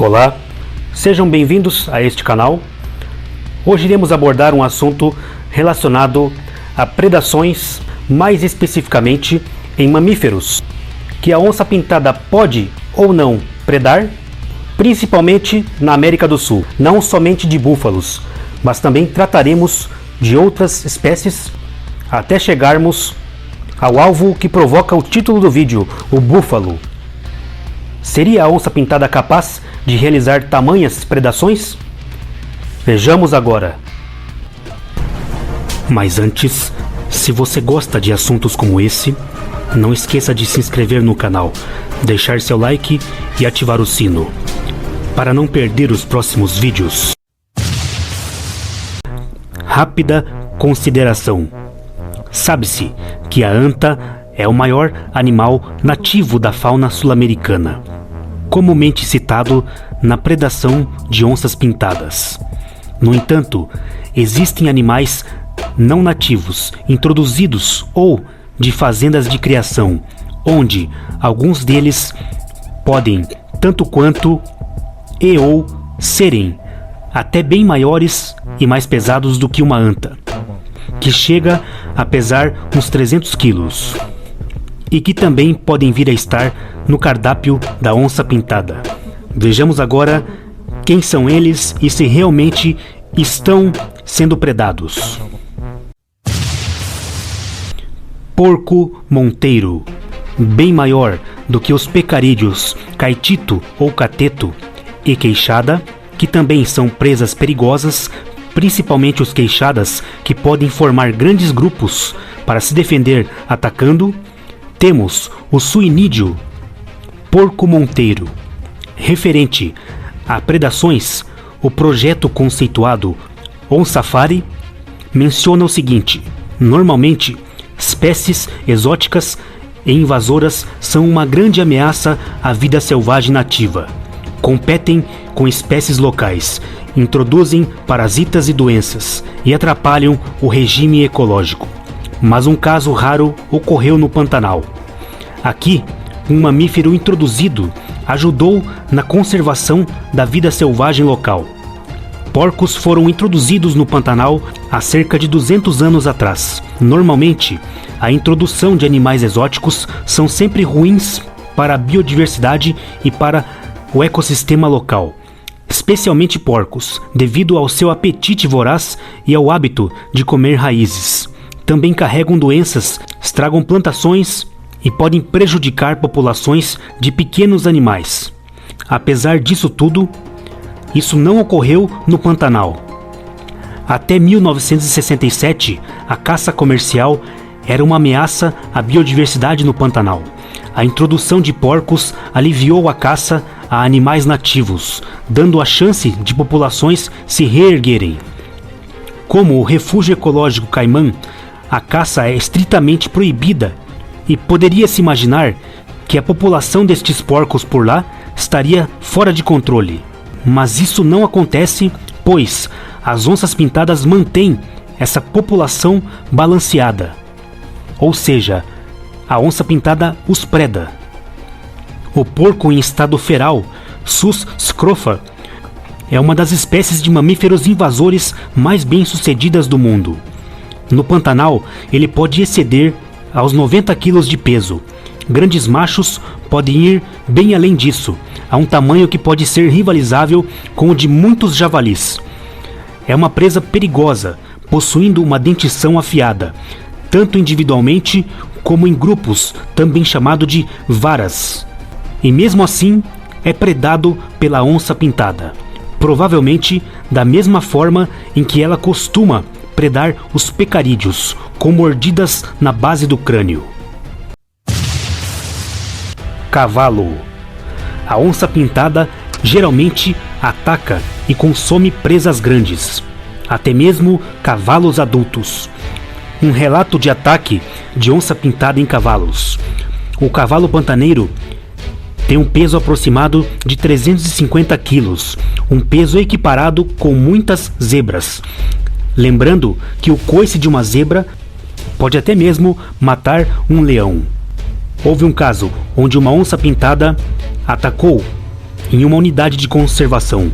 Olá, sejam bem-vindos a este canal. Hoje iremos abordar um assunto relacionado a predações, mais especificamente em mamíferos, que a onça-pintada pode ou não predar, principalmente na América do Sul, não somente de búfalos, mas também trataremos de outras espécies até chegarmos ao alvo que provoca o título do vídeo, o búfalo. Seria a onça-pintada capaz de realizar tamanhas predações? Vejamos agora. Mas antes, se você gosta de assuntos como esse, não esqueça de se inscrever no canal, deixar seu like e ativar o sino, para não perder os próximos vídeos. Rápida consideração. Sabe-se que a anta é o maior animal nativo da fauna sul-americana, comumente citado na predação de onças pintadas. No entanto, existem animais não nativos, introduzidos ou de fazendas de criação, onde alguns deles podem tanto quanto e ou serem até bem maiores e mais pesados do que uma anta, que chega a pesar uns 300 quilos, e que também podem vir a estar no cardápio da onça pintada. Vejamos agora quem são eles e se realmente estão sendo predados. Porco monteiro, bem maior do que os pecarídeos caetito ou cateto e queixada, que também são presas perigosas, principalmente os queixadas, que podem formar grandes grupos para se defender atacando. Temos o suinídeo, porco monteiro. Referente a predações, o projeto conceituado On Safari menciona o seguinte: normalmente, espécies exóticas e invasoras são uma grande ameaça à vida selvagem nativa. Competem com espécies locais, introduzem parasitas e doenças e atrapalham o regime ecológico. Mas um caso raro ocorreu no Pantanal. Aqui, um mamífero introduzido ajudou na conservação da vida selvagem local. Porcos foram introduzidos no Pantanal há cerca de 200 anos atrás. Normalmente, a introdução de animais exóticos são sempre ruins para a biodiversidade e para o ecossistema local, especialmente porcos, devido ao seu apetite voraz e ao hábito de comer raízes. Também carregam doenças, estragam plantações e podem prejudicar populações de pequenos animais. Apesar disso tudo, isso não ocorreu no Pantanal. Até 1967, a caça comercial era uma ameaça à biodiversidade no Pantanal. A introdução de porcos aliviou a caça a animais nativos, dando a chance de populações se reerguerem. Como o refúgio ecológico Caimã, a caça é estritamente proibida e poderia-se imaginar que a população destes porcos por lá estaria fora de controle. Mas isso não acontece, pois as onças pintadas mantêm essa população balanceada. Ou seja, a onça pintada os preda. O porco em estado feral, Sus scrofa, é uma das espécies de mamíferos invasores mais bem-sucedidas do mundo. No Pantanal, ele pode exceder aos 90 kg de peso. Grandes machos podem ir bem além disso, a um tamanho que pode ser rivalizável com o de muitos javalis. É uma presa perigosa, possuindo uma dentição afiada, tanto individualmente como em grupos, também chamado de varas. E mesmo assim, é predado pela onça pintada, provavelmente da mesma forma em que ela costuma predar os pecarídeos, com mordidas na base do crânio. Cavalo. A onça pintada geralmente ataca e consome presas grandes, até mesmo cavalos adultos. Um relato de ataque de onça pintada em cavalos. O cavalo pantaneiro tem um peso aproximado de 350 quilos, um peso equiparado com muitas zebras. Lembrando que o coice de uma zebra pode até mesmo matar um leão. Houve um caso onde uma onça pintada atacou em uma unidade de conservação.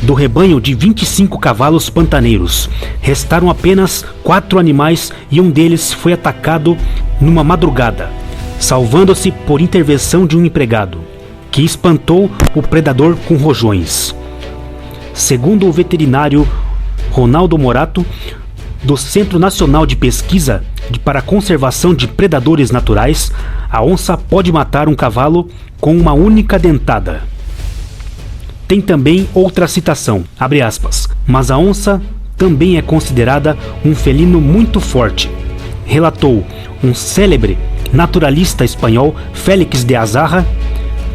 Do rebanho de 25 cavalos pantaneiros, restaram apenas 4 animais e um deles foi atacado numa madrugada, salvando-se por intervenção de um empregado, que espantou o predador com rojões. Segundo o veterinário Ronaldo Morato, do Centro Nacional de Pesquisa para a Conservação de Predadores Naturais, a onça pode matar um cavalo com uma única dentada. Tem também outra citação, abre aspas, mas a onça também é considerada um felino muito forte, relatou um célebre naturalista espanhol, Félix de Azarra,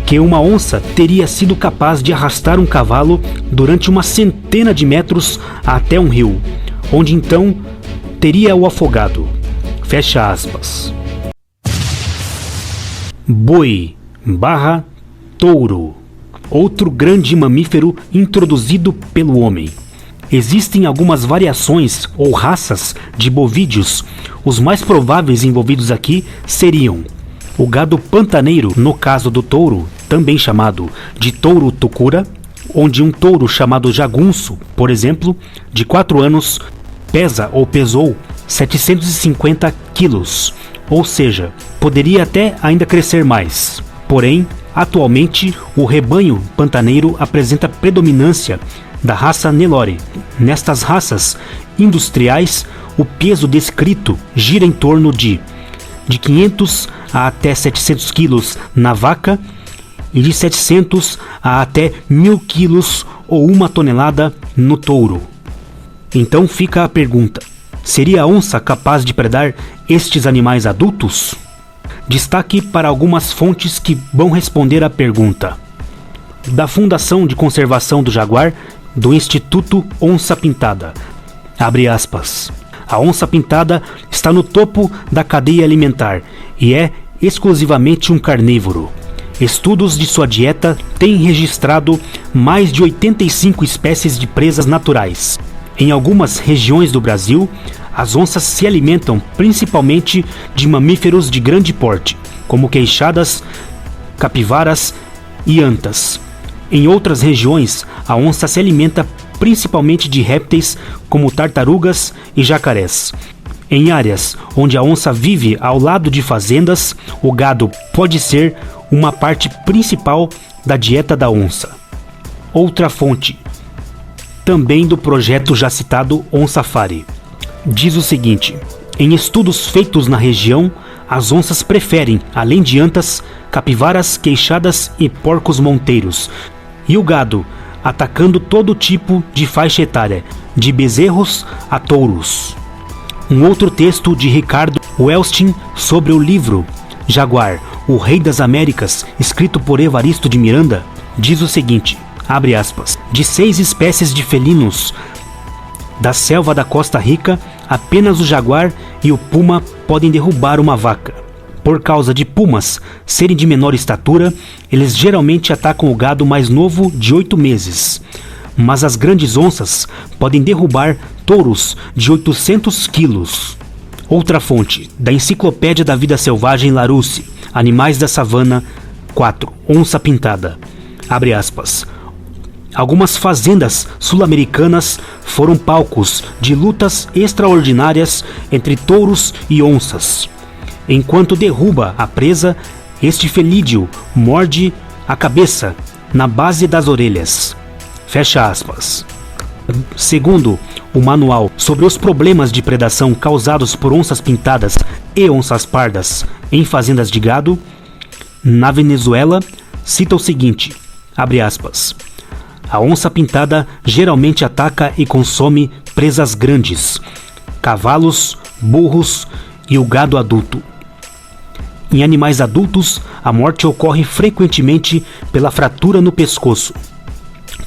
que uma onça teria sido capaz de arrastar um cavalo durante uma centena de metros até um rio, onde então teria o afogado. Fecha aspas. Boi / touro, outro grande mamífero introduzido pelo homem. Existem algumas variações ou raças de bovídeos. Os mais prováveis envolvidos aqui seriam o gado pantaneiro, no caso do touro, também chamado de touro tucura, onde um touro chamado jagunço, por exemplo, de 4 anos, pesa ou pesou 750 quilos, ou seja, poderia até ainda crescer mais. Porém, atualmente, o rebanho pantaneiro apresenta predominância da raça Nelore. Nestas raças industriais, o peso descrito gira em torno de 500 a até 700 quilos na vaca e de 700 a até 1000 quilos ou 1 tonelada no touro. Então fica a pergunta: seria a onça capaz de predar estes animais adultos? Destaque para algumas fontes que vão responder à pergunta. Da Fundação de Conservação do Jaguar, do Instituto Onça Pintada. Abre aspas. A onça pintada está no topo da cadeia alimentar e é exclusivamente um carnívoro. Estudos de sua dieta têm registrado mais de 85 espécies de presas naturais. Em algumas regiões do Brasil, as onças se alimentam principalmente de mamíferos de grande porte, como queixadas, capivaras e antas. Em outras regiões, a onça se alimenta principalmente de répteis como tartarugas e jacarés. Em áreas onde a onça vive ao lado de fazendas, o gado pode ser uma parte principal da dieta da onça. Outra fonte, também do projeto já citado OnSafari, diz o seguinte: em estudos feitos na região, as onças preferem, além de antas, capivaras, queixadas e porcos monteiros, e o gado, atacando todo tipo de faixa etária, de bezerros a touros. Um outro texto de Ricardo Welstin sobre o livro Jaguar, o Rei das Américas, escrito por Evaristo de Miranda, diz o seguinte, abre aspas, de 6 espécies de felinos da selva da Costa Rica, apenas o jaguar e o puma podem derrubar uma vaca. Por causa de pumas serem de menor estatura, eles geralmente atacam o gado mais novo de 8 meses. Mas as grandes onças podem derrubar touros de 800 quilos. Outra fonte, da Enciclopédia da Vida Selvagem Larousse, Animais da Savana 4, Onça Pintada. Abre aspas. Algumas fazendas sul-americanas foram palcos de lutas extraordinárias entre touros e onças. Enquanto derruba a presa, este felídeo morde a cabeça na base das orelhas. Fecha aspas. Segundo o manual sobre os problemas de predação causados por onças pintadas e onças pardas em fazendas de gado, na Venezuela, cita o seguinte, abre aspas, a onça pintada geralmente ataca e consome presas grandes, cavalos, burros e o gado adulto. Em animais adultos, a morte ocorre frequentemente pela fratura no pescoço.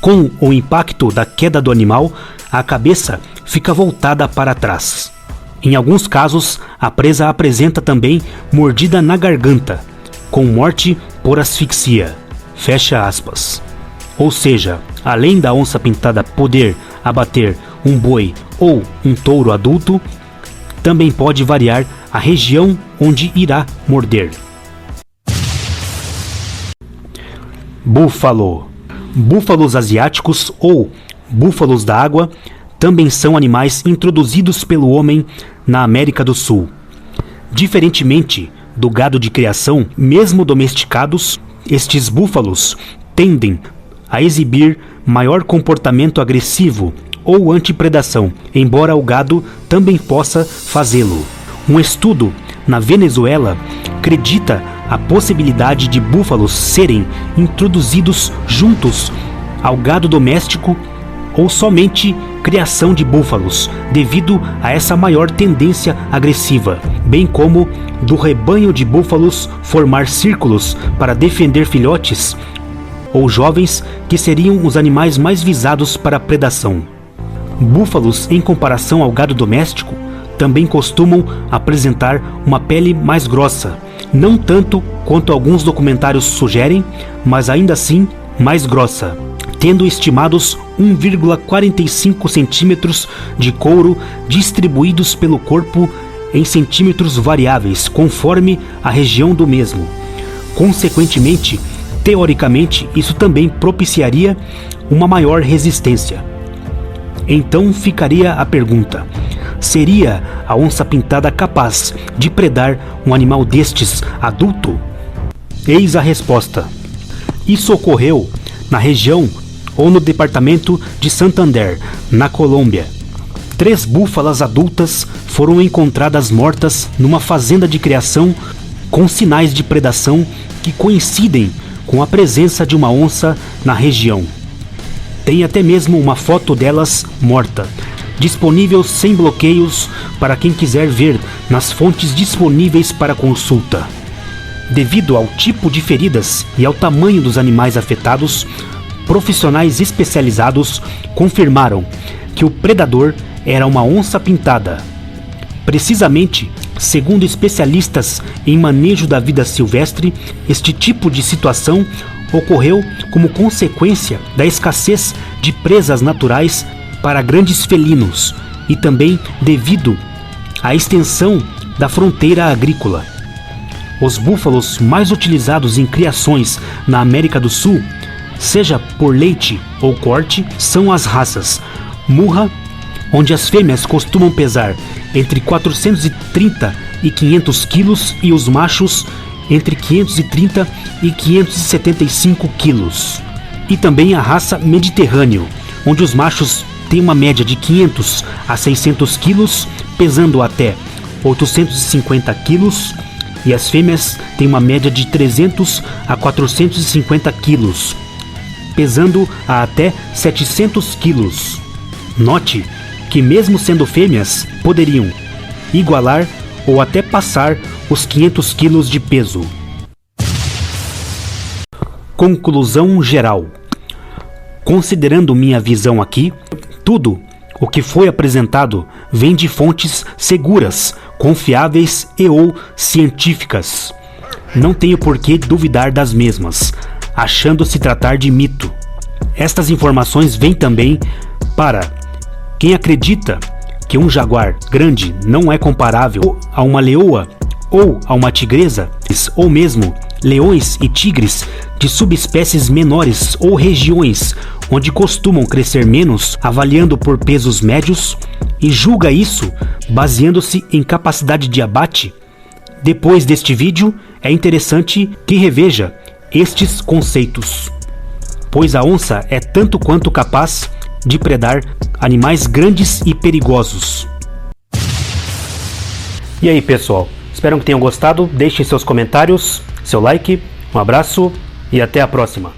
Com o impacto da queda do animal, a cabeça fica voltada para trás. Em alguns casos, a presa apresenta também mordida na garganta, com morte por asfixia. Fecha aspas. Ou seja, além da onça pintada poder abater um boi ou um touro adulto, também pode variar a região onde irá morder. Búfalo. Búfalos asiáticos ou búfalos da água também são animais introduzidos pelo homem na América do Sul. Diferentemente do gado de criação, mesmo domesticados, estes búfalos tendem a exibir maior comportamento agressivo ou antipredação, embora o gado também possa fazê-lo. Um estudo na Venezuela acredita a possibilidade de búfalos serem introduzidos juntos ao gado doméstico ou somente criação de búfalos, devido a essa maior tendência agressiva, bem como do rebanho de búfalos formar círculos para defender filhotes ou jovens que seriam os animais mais visados para a predação. Búfalos, em comparação ao gado doméstico, também costumam apresentar uma pele mais grossa, não tanto quanto alguns documentários sugerem, mas ainda assim mais grossa, tendo estimados 1,45 centímetros de couro distribuídos pelo corpo em centímetros variáveis, conforme a região do mesmo. Consequentemente, teoricamente, isso também propiciaria uma maior resistência. Então ficaria a pergunta: seria a onça pintada capaz de predar um animal destes adulto? Eis a resposta. Isso ocorreu na região ou no departamento de Santander, na Colômbia. 3 búfalas adultas foram encontradas mortas numa fazenda de criação com sinais de predação que coincidem com a presença de uma onça na região. Tem até mesmo uma foto delas morta, disponível sem bloqueios para quem quiser ver nas fontes disponíveis para consulta. Devido ao tipo de feridas e ao tamanho dos animais afetados, profissionais especializados confirmaram que o predador era uma onça pintada. Precisamente, segundo especialistas em manejo da vida silvestre, este tipo de situação ocorreu como consequência da escassez de presas naturais para grandes felinos e também devido à extensão da fronteira agrícola. Os búfalos mais utilizados em criações na América do Sul, seja por leite ou corte, são as raças Murra, onde as fêmeas costumam pesar entre 430 e 500 quilos e os machos entre 530 e 575 quilos. E também a raça Mediterrâneo, onde os machos têm uma média de 500 a 600 quilos, pesando até 850 quilos, e as fêmeas têm uma média de 300 a 450 quilos, pesando a até 700 quilos. Note que mesmo sendo fêmeas, poderiam igualar ou até passar os 500 quilos de peso. Conclusão geral. Considerando minha visão aqui, tudo o que foi apresentado vem de fontes seguras, confiáveis e ou científicas. Não tenho por que duvidar das mesmas, achando se tratar de mito. Estas informações vêm também para quem acredita que um jaguar grande não é comparável a uma leoa ou a uma tigresa, ou mesmo leões e tigres de subespécies menores ou regiões onde costumam crescer menos, avaliando por pesos médios, e julga isso baseando-se em capacidade de abate. Depois deste vídeo, é interessante que reveja estes conceitos, pois a onça é tanto quanto capaz de predar animais grandes e perigosos. E aí, pessoal, espero que tenham gostado. Deixem seus comentários, seu like, um abraço e até a próxima.